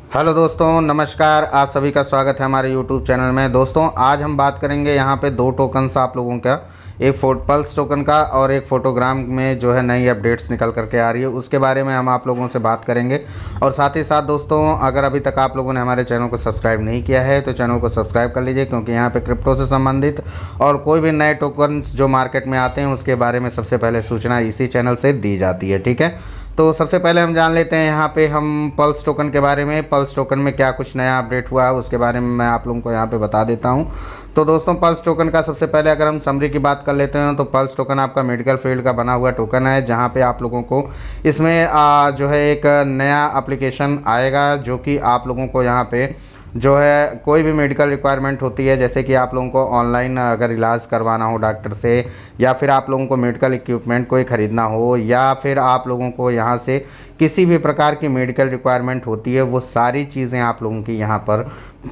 Hello दोस्तों, नमस्कार। आप सभी का स्वागत है हमारे यूट्यूब चैनल में। दोस्तों, आज हम बात करेंगे यहाँ पे दो टोकन्स आप लोगों का, एक पल्स टोकन का और एक फोटोग्राम में जो है नई अपडेट्स निकल करके आ रही है, उसके बारे में हम आप लोगों से बात करेंगे। और साथ ही साथ दोस्तों, अगर अभी तक आप लोगों ने हमारे चैनल को सब्सक्राइब नहीं किया है तो चैनल को सब्सक्राइब कर लीजिए, क्योंकि यहाँ पे क्रिप्टो से संबंधित और कोई भी नए टोकन्स जो मार्केट में आते हैं उसके बारे में सबसे पहले सूचना इसी चैनल से दी जाती है। ठीक है, तो सबसे पहले हम जान लेते हैं यहाँ पे हम पल्स टोकन के बारे में। पल्स टोकन में क्या कुछ नया अपडेट हुआ है उसके बारे में मैं आप लोगों को यहाँ पे बता देता हूँ। तो दोस्तों, पल्स टोकन का सबसे पहले अगर हम समरी की बात कर लेते हैं तो पल्स टोकन आपका मेडिकल फील्ड का बना हुआ टोकन है, जहाँ पे आप लोगों को इसमें जो है एक नया एप्लीकेशन आएगा, जो कि आप लोगों को यहाँ पे जो है कोई भी मेडिकल रिक्वायरमेंट होती है, जैसे कि आप लोगों को ऑनलाइन अगर इलाज करवाना हो डॉक्टर से, या फिर आप लोगों को मेडिकल इक्विपमेंट कोई ख़रीदना हो, या फिर आप लोगों को यहाँ से किसी भी प्रकार की मेडिकल रिक्वायरमेंट होती है, वो सारी चीज़ें आप लोगों की यहाँ पर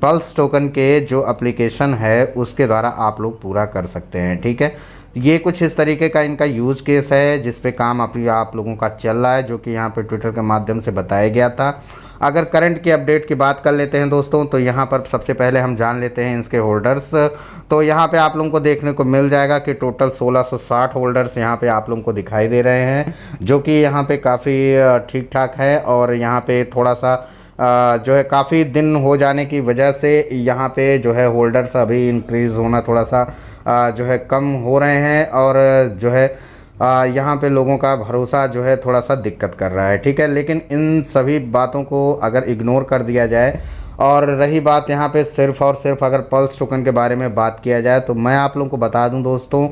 पल्स टोकन के जो एप्लीकेशन है उसके द्वारा आप लोग पूरा कर सकते हैं। ठीक है, ये कुछ इस तरीके का इनका यूज़ केस है जिस पे काम अभी आप लोगों का चल रहा है, जो कि यहाँ पे ट्विटर के माध्यम से बताया गया था। अगर करंट की अपडेट की बात कर लेते हैं दोस्तों, तो यहाँ पर सबसे पहले हम जान लेते हैं इसके होल्डर्स। तो यहाँ पे आप लोगों को देखने को मिल जाएगा कि टोटल 1660 होल्डर्स यहाँ पे आप लोगों को दिखाई दे रहे हैं, जो कि यहाँ पे काफ़ी ठीक ठाक है। और यहाँ पे थोड़ा सा जो है काफ़ी दिन हो जाने की वजह से यहाँ पे जो है होल्डर्स अभी इंक्रीज़ होना थोड़ा सा जो है कम हो रहे हैं, और जो है यहाँ पे लोगों का भरोसा जो है थोड़ा सा दिक्कत कर रहा है। ठीक है, लेकिन इन सभी बातों को अगर इग्नोर कर दिया जाए, और रही बात यहाँ पे सिर्फ और सिर्फ अगर पल्स टोकन के बारे में बात किया जाए, तो मैं आप लोगों को बता दूं दोस्तों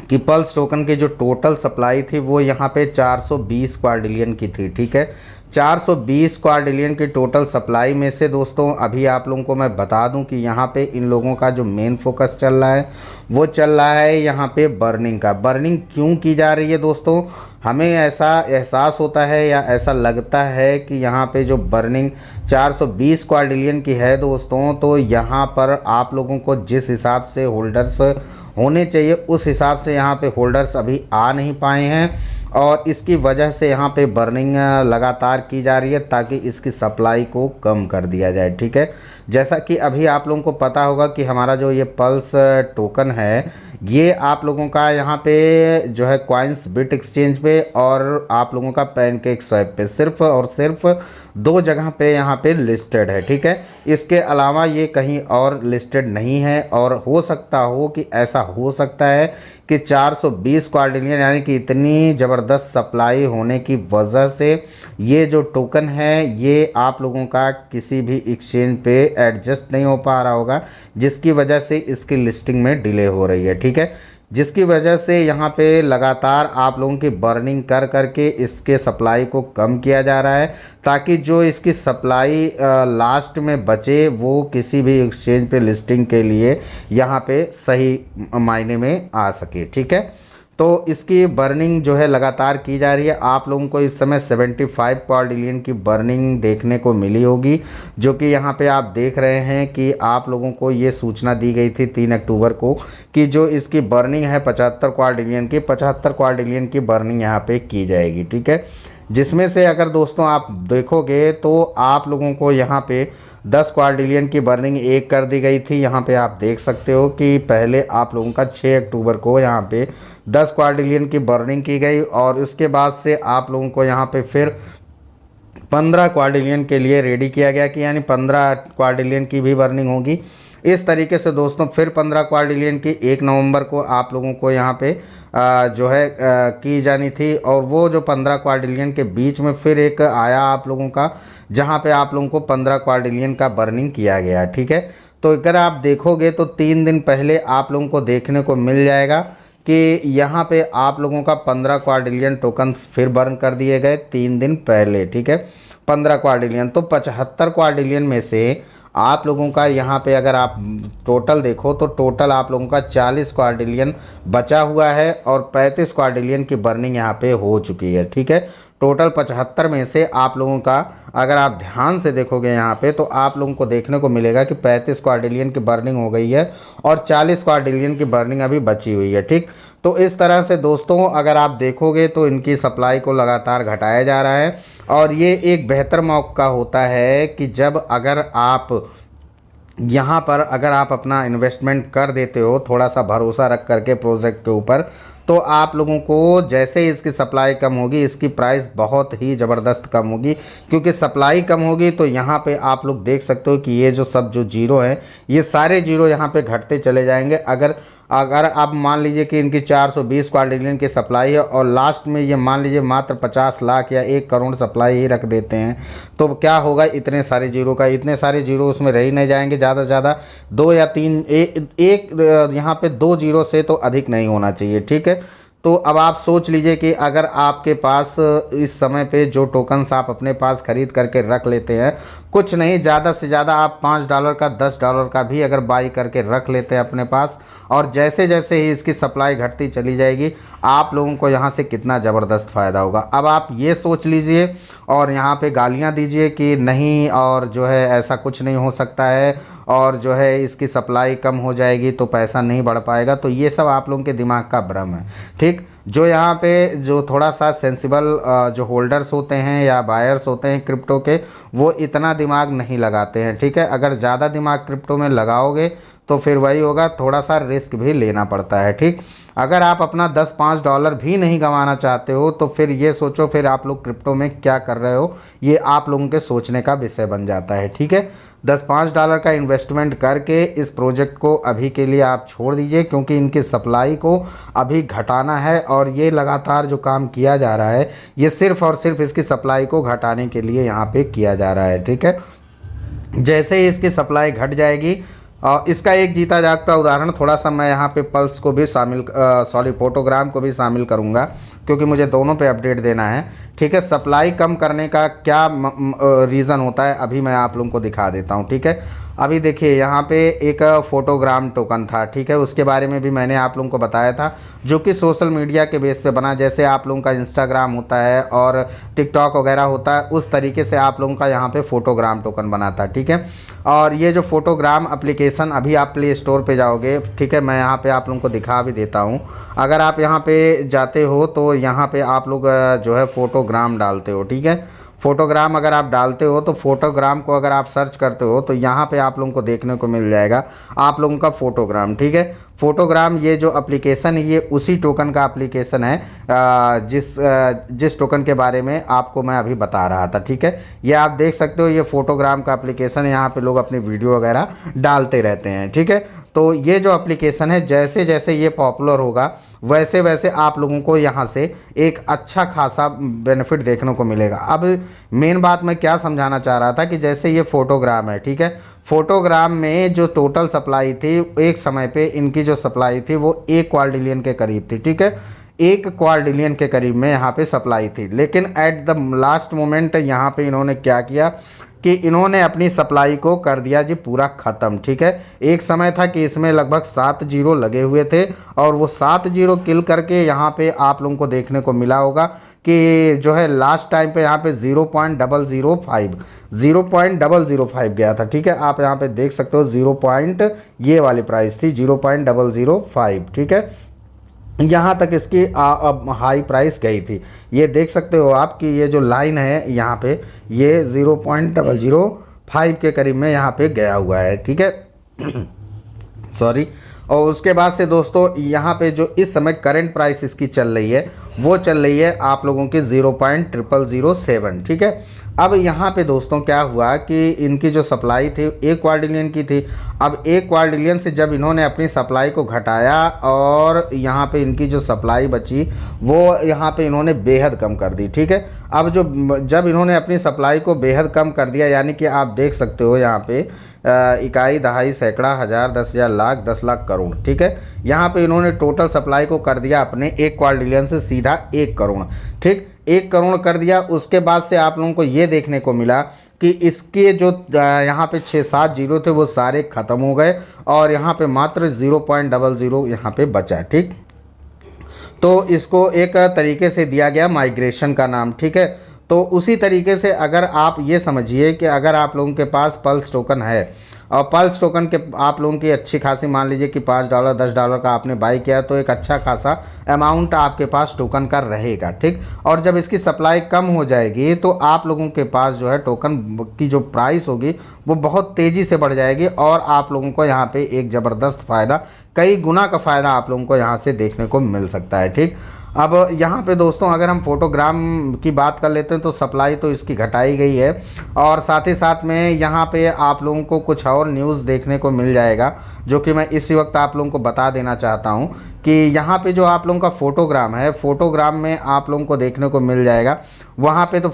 कि पल्स टोकन की जो टोटल सप्लाई थी वो यहाँ पे 420 क्वाड्रिलियन की थी। ठीक है, 420 क्वाड्रिलियन की टोटल सप्लाई में से दोस्तों अभी आप लोगों को मैं बता दूं कि यहाँ पे इन लोगों का जो मेन फोकस चल रहा है वो चल रहा है यहाँ पे बर्निंग का। बर्निंग क्यों की जा रही है दोस्तों? हमें ऐसा एहसास होता है या ऐसा लगता है कि यहाँ पे जो बर्निंग 420 क्वाड्रिलियन की है दोस्तों, तो यहाँ पर आप लोगों को जिस हिसाब से होल्डर्स होने चाहिए उस हिसाब से यहाँ पे होल्डर्स अभी आ नहीं पाए हैं, और इसकी वजह से यहाँ पे बर्निंग लगातार की जा रही है ताकि इसकी सप्लाई को कम कर दिया जाए। ठीक है, जैसा कि अभी आप लोगों को पता होगा कि हमारा जो ये पल्स टोकन है ये आप लोगों का यहाँ पे जो है कॉइन्स बिट एक्सचेंज पे और आप लोगों का पैनकेक स्वैप पे सिर्फ और सिर्फ दो जगह पे यहाँ पे लिस्टेड है। ठीक है, इसके अलावा ये कहीं और लिस्टेड नहीं है, और हो सकता हो कि ऐसा हो सकता है कि 420 क्वाड्रिलियन यानी कि इतनी ज़बरदस्त सप्लाई होने की वजह से ये जो टोकन है ये आप लोगों का किसी भी एक्सचेंज पे एडजस्ट नहीं हो पा रहा होगा, जिसकी वजह से इसकी लिस्टिंग में डिले हो रही है। ठीक है, जिसकी वजह से यहाँ पे लगातार आप लोगों की बर्निंग कर करके इसके सप्लाई को कम किया जा रहा है, ताकि जो इसकी सप्लाई लास्ट में बचे वो किसी भी एक्सचेंज पे लिस्टिंग के लिए यहाँ पे सही मायने में आ सके। ठीक है, तो इसकी बर्निंग जो है लगातार की जा रही है। आप लोगों को इस समय 75 क्वाड्रिलियन की बर्निंग देखने को मिली होगी, जो कि यहाँ पे आप देख रहे हैं कि आप लोगों को ये सूचना दी गई थी 3 अक्टूबर को कि जो इसकी बर्निंग है 75 क्वाड्रिलियन की, 75 क्वाड्रिलियन की बर्निंग यहाँ पे की जाएगी। ठीक है, जिसमें से अगर दोस्तों आप देखोगे तो आप लोगों को यहाँ पे 10 क्वाड्रिलियन की बर्निंग एक कर दी गई थी। यहाँ पे आप देख सकते हो कि पहले आप लोगों का 6 अक्टूबर को यहाँ पे 10 क्वाड्रिलियन की बर्निंग की गई, और उसके बाद से आप लोगों को यहाँ पे फिर 15 क्वाड्रिलियन के लिए रेडी किया गया कि यानी 15 क्वाड्रिलियन की भी बर्निंग होगी। इस तरीके से दोस्तों फिर 15 क्वाड्रिलियन की 1 नवंबर को आप लोगों को यहाँ पे जो है की जानी थी, और वो जो 15 क्वाड्रिलियन के बीच में फिर एक आया आप लोगों का, जहाँ पे आप लोगों को 15 क्वाड्रिलियन का बर्निंग किया गया। ठीक है, तो अगर आप देखोगे तो 3 दिन पहले आप लोगों को देखने को मिल जाएगा कि यहाँ पे आप लोगों का 15 क्वाड्रिलियन टोकन्स फिर बर्न कर दिए गए 3 दिन पहले। ठीक है, 15 क्वाड्रिलियन, तो 75 क्वाड्रिलियन में से आप लोगों का यहाँ पे अगर आप टोटल देखो तो टोटल आप लोगों का 40 क्वाड्रिलियन बचा हुआ है, और 35 क्वाड्रिलियन की बर्निंग यहाँ पे हो चुकी है। ठीक है, टोटल 75 में से आप लोगों का अगर आप ध्यान से देखोगे यहाँ पे तो आप लोगों को देखने को मिलेगा कि 35 क्वाड्रिलियन की बर्निंग हो गई है और 40 क्वाड्रिलियन की बर्निंग अभी बची हुई है। ठीक, तो इस तरह से दोस्तों अगर आप देखोगे तो इनकी सप्लाई को लगातार घटाया जा रहा है और ये एक बेहतर मौका होता है कि जब अगर आप यहाँ पर अगर आप अपना इन्वेस्टमेंट कर देते हो थोड़ा सा भरोसा रख करके प्रोजेक्ट के ऊपर, तो आप लोगों को जैसे ही इसकी सप्लाई कम होगी इसकी प्राइस बहुत ही ज़बरदस्त कम होगी, क्योंकि सप्लाई कम होगी तो यहाँ पे आप लोग देख सकते हो कि ये जो सब जो जीरो हैं ये सारे जीरो यहाँ पे घटते चले जाएंगे। अगर आप मान लीजिए कि इनकी 420 क्वाड्रिलियन की सप्लाई है और लास्ट में ये मान लीजिए मात्र 50 लाख या 1 करोड़ सप्लाई ही रख देते हैं, तो क्या होगा, इतने सारे जीरो का इतने सारे जीरो उसमें रह ही नहीं जाएंगे। ज़्यादा से ज़्यादा 2 या 3 एक यहाँ पे 2 जीरो से तो अधिक नहीं होना चाहिए, ठीक है। तो अब आप सोच लीजिए कि अगर आपके पास इस समय पे जो टोकन्स आप अपने पास खरीद करके रख लेते हैं, कुछ नहीं ज़्यादा से ज़्यादा आप $5 का $10 का भी अगर बाई करके रख लेते हैं अपने पास, और जैसे जैसे ही इसकी सप्लाई घटती चली जाएगी आप लोगों को यहाँ से कितना ज़बरदस्त फ़ायदा होगा। अब आप ये सोच लीजिए और यहाँ पे गालियाँ दीजिए कि नहीं और जो है ऐसा कुछ नहीं हो सकता है और जो है इसकी सप्लाई कम हो जाएगी तो पैसा नहीं बढ़ पाएगा, तो ये सब आप लोगों के दिमाग का भ्रम है, ठीक। जो यहाँ पे जो थोड़ा सा सेंसिबल जो होल्डर्स होते हैं या बायर्स होते हैं क्रिप्टो के, वो इतना दिमाग नहीं लगाते हैं, ठीक है। अगर ज़्यादा दिमाग क्रिप्टो में लगाओगे तो फिर वही होगा, थोड़ा सा रिस्क भी लेना पड़ता है, ठीक। अगर आप अपना $10-5 भी नहीं गंवाना चाहते हो तो फिर ये सोचो फिर आप लोग क्रिप्टो में क्या कर रहे हो, ये आप लोगों के सोचने का विषय बन जाता है, ठीक है। $10-5 का इन्वेस्टमेंट करके इस प्रोजेक्ट को अभी के लिए आप छोड़ दीजिए, क्योंकि इनकी सप्लाई को अभी घटाना है और ये लगातार जो काम किया जा रहा है ये सिर्फ़ और सिर्फ इसकी सप्लाई को घटाने के लिए यहाँ पे किया जा रहा है, ठीक है। जैसे ही इसकी सप्लाई घट जाएगी, इसका एक जीता जागता उदाहरण थोड़ा सा मैं यहाँ पे पल्स को भी शामिल फोटोग्राम को भी शामिल करूँगा, क्योंकि मुझे दोनों पे अपडेट देना है, ठीक है। सप्लाई कम करने का क्या रीज़न होता है अभी मैं आप लोगों को दिखा देता हूँ, ठीक है। अभी देखिए यहाँ पे एक फोटोग्राम टोकन था, ठीक है, उसके बारे में भी मैंने आप लोगों को बताया था, जो कि सोशल मीडिया के बेस पे बना, जैसे आप लोगों का इंस्टाग्राम होता है और टिकटॉक वगैरह होता है उस तरीके से आप लोगों का यहाँ पे फोटोग्राम टोकन बना था, ठीक है। और ये जो फोटोग्राम एप्लीकेशन अभी आप प्ले स्टोर पे जाओगे, ठीक है, मैं यहाँ पे आप लोगों को दिखा भी देता हूँ। अगर आप यहाँ पे जाते हो तो यहाँ पे आप लोग जो है फोटोग्राम डालते हो, ठीक है। फोटोग्राम अगर आप डालते हो तो फोटोग्राम को अगर आप सर्च करते हो तो यहाँ पे आप लोगों को देखने को मिल जाएगा आप लोगों का फोटोग्राम, ठीक है। फोटोग्राम ये जो एप्लीकेशन है ये उसी टोकन का एप्लीकेशन है जिस टोकन के बारे में आपको मैं अभी बता रहा था, ठीक है। ये आप देख सकते हो, ये फोटोग्राम का एप्लीकेशन है, यहाँ पे लोग अपनी वीडियो वगैरह डालते रहते हैं, ठीक है। तो ये जो एप्लीकेशन है जैसे जैसे ये पॉपुलर होगा वैसे वैसे आप लोगों को यहाँ से एक अच्छा खासा बेनिफिट देखने को मिलेगा। अब मेन बात मैं क्या समझाना चाह रहा था कि जैसे ये फोटोग्राम है, ठीक है, फोटोग्राम में जो टोटल सप्लाई थी एक समय पे इनकी जो सप्लाई थी वो 1 क्वाड्रिलियन के करीब थी, ठीक है, 1 क्वाड्रिलियन के करीब में यहाँ पे सप्लाई थी। लेकिन एट द लास्ट मोमेंट यहाँ पे इन्होंने क्या किया कि इन्होंने अपनी सप्लाई को कर दिया जी पूरा ख़त्म, ठीक है। एक समय था कि इसमें लगभग 7 जीरो लगे हुए थे और वो 7 जीरो किल करके यहाँ पे आप लोगों को देखने को मिला होगा कि जो है लास्ट टाइम पे यहाँ पे 0.005 गया था, ठीक है। आप यहाँ पे देख सकते हो 0. ये वाली प्राइस थी 0.005, ठीक है। यहाँ तक इसकी हाई प्राइस गई थी, ये देख सकते हो आप कि ये जो लाइन है यहाँ पे ये 0.005 के करीब में यहाँ पे गया हुआ है, ठीक है। सॉरी। और उसके बाद से दोस्तों यहाँ पे जो इस समय करंट प्राइस इसकी चल रही है वो चल रही है आप लोगों की 0.0007, ठीक है। अब यहाँ पे दोस्तों क्या हुआ कि इनकी जो सप्लाई थी 1 क्वाड्रिलियन की थी, अब 1 क्वाड्रिलियन से जब इन्होंने अपनी सप्लाई को घटाया और यहाँ पे इनकी जो सप्लाई बची वो यहाँ पे इन्होंने बेहद कम कर दी, ठीक है। अब जब इन्होंने अपनी सप्लाई को बेहद कम कर दिया, यानी कि आप देख सकते हो यहाँ पे इकाई, दहाई, सैकड़ा, हज़ार, 10,000, लाख, 10 लाख, करोड़, ठीक है। यहाँ पे इन्होंने टोटल सप्लाई को कर दिया अपने 1 क्वाड्रिलियन से सीधा 1 करोड़, ठीक, 1 करोड़ कर दिया। उसके बाद से आप लोगों को ये देखने को मिला कि इसके जो यहाँ पे 6-7 जीरो थे वो सारे ख़त्म हो गए और यहाँ पे मात्र 0.00 यहाँ पे बचा, ठीक। तो इसको एक तरीके से दिया गया माइग्रेशन का नाम, ठीक है। तो उसी तरीके से अगर आप ये समझिए कि अगर आप लोगों के पास पल्स टोकन है और पल्स टोकन के आप लोगों की अच्छी खासी, मान लीजिए कि $5 $10 का आपने बाई किया तो एक अच्छा खासा अमाउंट आपके पास टोकन का रहेगा, ठीक। और जब इसकी सप्लाई कम हो जाएगी तो आप लोगों के पास जो है टोकन की जो प्राइस होगी वो बहुत तेज़ी से बढ़ जाएगी और आप लोगों को यहाँ पे एक ज़बरदस्त फ़ायदा, कई गुना का फ़ायदा आप लोगों को यहाँ से देखने को मिल सकता है, ठीक। अब यहाँ पे दोस्तों अगर हम फोटोग्राम की बात कर लेते हैं तो सप्लाई तो इसकी घटाई गई है और साथ ही साथ में यहाँ पे आप लोगों को कुछ और न्यूज़ देखने को मिल जाएगा जो कि मैं इसी वक्त आप लोगों को बता देना चाहता हूँ कि यहाँ पे जो आप लोगों का फोटोग्राम है, फोटोग्राम में आप लोगों को देखने को मिल जाएगा वहाँ पे तो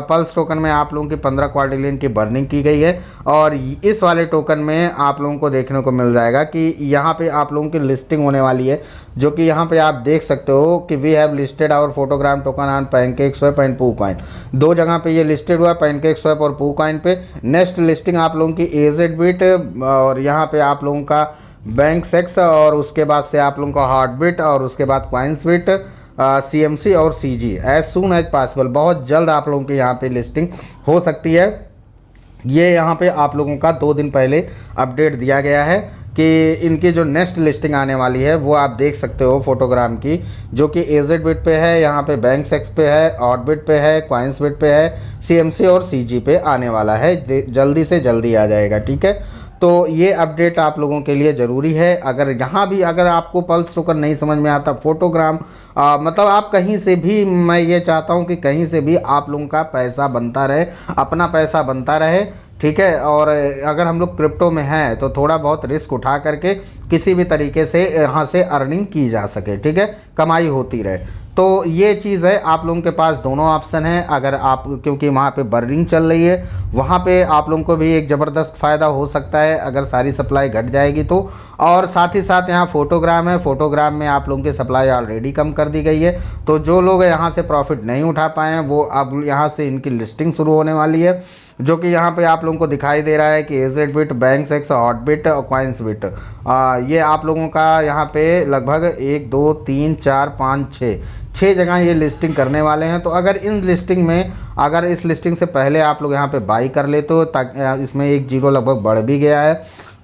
पल्स टोकन में आप लोगों की 15 क्वाड्रिलियन की बर्निंग की गई है और इस वाले टोकन में आप लोगों को देखने को मिल जाएगा कि यहाँ पे आप लोगों की लिस्टिंग होने वाली है, जो कि यहाँ पे आप देख सकते हो कि we have listed our Photogram token on PancakeSwap and PooCoin। दो जगह पे ये लिस्टेड हुआ, पैनकेकस्वैप और PooCoin पे। नेक्स्ट लिस्टिंग आप लोगों की AZBit और यहाँ पे आप लोगों का BankSex और उसके बाद से आप लोगों का Heartbit और उसके बाद CoinsBit, CMC और CG as soon as possible, बहुत जल्द आप लोगों की यहाँ पे लिस्टिंग हो सकती है। ये यहाँ पे आप लोगों का 2 दिन पहले अपडेट दिया गया है कि इनकी जो नेक्स्ट लिस्टिंग आने वाली है वो आप देख सकते हो फोटोग्राम की, जो कि AZBit पे है, यहाँ पे BankSex पे है, Heartbit पे है, CoinsBit पे है, CMC और CG पे आने वाला है, जल्दी से जल्दी आ जाएगा, ठीक है। तो ये अपडेट आप लोगों के लिए ज़रूरी है। अगर यहाँ भी अगर आपको पल्स टोकन नहीं समझ में आता, फोटोग्राम मतलब आप कहीं से भी, मैं ये चाहता हूँ कि कहीं से भी आप लोगों का पैसा बनता रहे, अपना पैसा बनता रहे, ठीक है। और अगर हम लोग क्रिप्टो में हैं तो थोड़ा बहुत रिस्क उठा करके किसी भी तरीके से यहाँ से अर्निंग की जा सके, ठीक है, कमाई होती रहे। तो ये चीज़ है, आप लोगों के पास दोनों ऑप्शन है। अगर आप, क्योंकि वहाँ पे बर्निंग चल रही है, वहाँ पे आप लोगों को भी एक ज़बरदस्त फ़ायदा हो सकता है अगर सारी सप्लाई घट जाएगी तो। और साथ ही साथ यहाँ फोटोग्राम है, फोटोग्राम में आप लोगों की सप्लाई ऑलरेडी कम कर दी गई है, तो जो लोग यहाँ से प्रॉफिट नहीं उठा पाए हैं वो अब यहाँ से इनकी लिस्टिंग शुरू होने वाली है, जो कि यहाँ पे आप लोगों को दिखाई दे रहा है कि AZBit, BankSex, Heartbit और CoinsBit, ये आप लोगों का यहाँ पे लगभग 1 2 3 4 5 6 जगह ये लिस्टिंग करने वाले हैं। तो अगर इन लिस्टिंग में, अगर इस लिस्टिंग से पहले आप लोग यहाँ पे बाई कर लेते हो, ताकि इसमें 1 0 लगभग बढ़ भी गया है,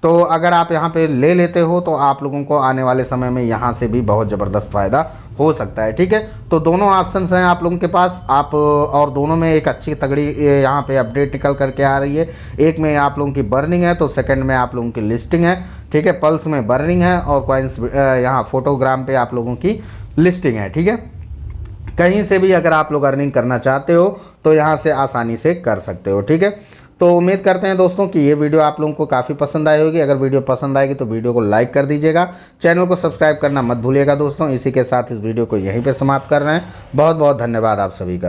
तो अगर आप यहाँ पे ले लेते हो तो आप लोगों को आने वाले समय में यहाँ से भी बहुत ज़बरदस्त फ़ायदा हो सकता है, ठीक है। तो दोनों ऑप्शंस हैं आप लोगों के पास, आप और दोनों में एक अच्छी तगड़ी यहाँ पे अपडेट निकल करके आ रही है। एक में आप लोगों की बर्निंग है तो सेकंड में आप लोगों की लिस्टिंग है, ठीक है। पल्स में बर्निंग है और कॉइन्स यहाँ फोटोग्राम पे आप लोगों की लिस्टिंग है, ठीक है। कहीं से भी अगर आप लोग अर्निंग करना चाहते हो तो यहाँ से आसानी से कर सकते हो, ठीक है। तो उम्मीद करते हैं दोस्तों कि ये वीडियो आप लोगों को काफ़ी पसंद आई होगी। अगर वीडियो पसंद आएगी तो वीडियो को लाइक कर दीजिएगा, चैनल को सब्सक्राइब करना मत भूलिएगा दोस्तों। इसी के साथ इस वीडियो को यहीं पे समाप्त कर रहे हैं। बहुत बहुत धन्यवाद आप सभी का।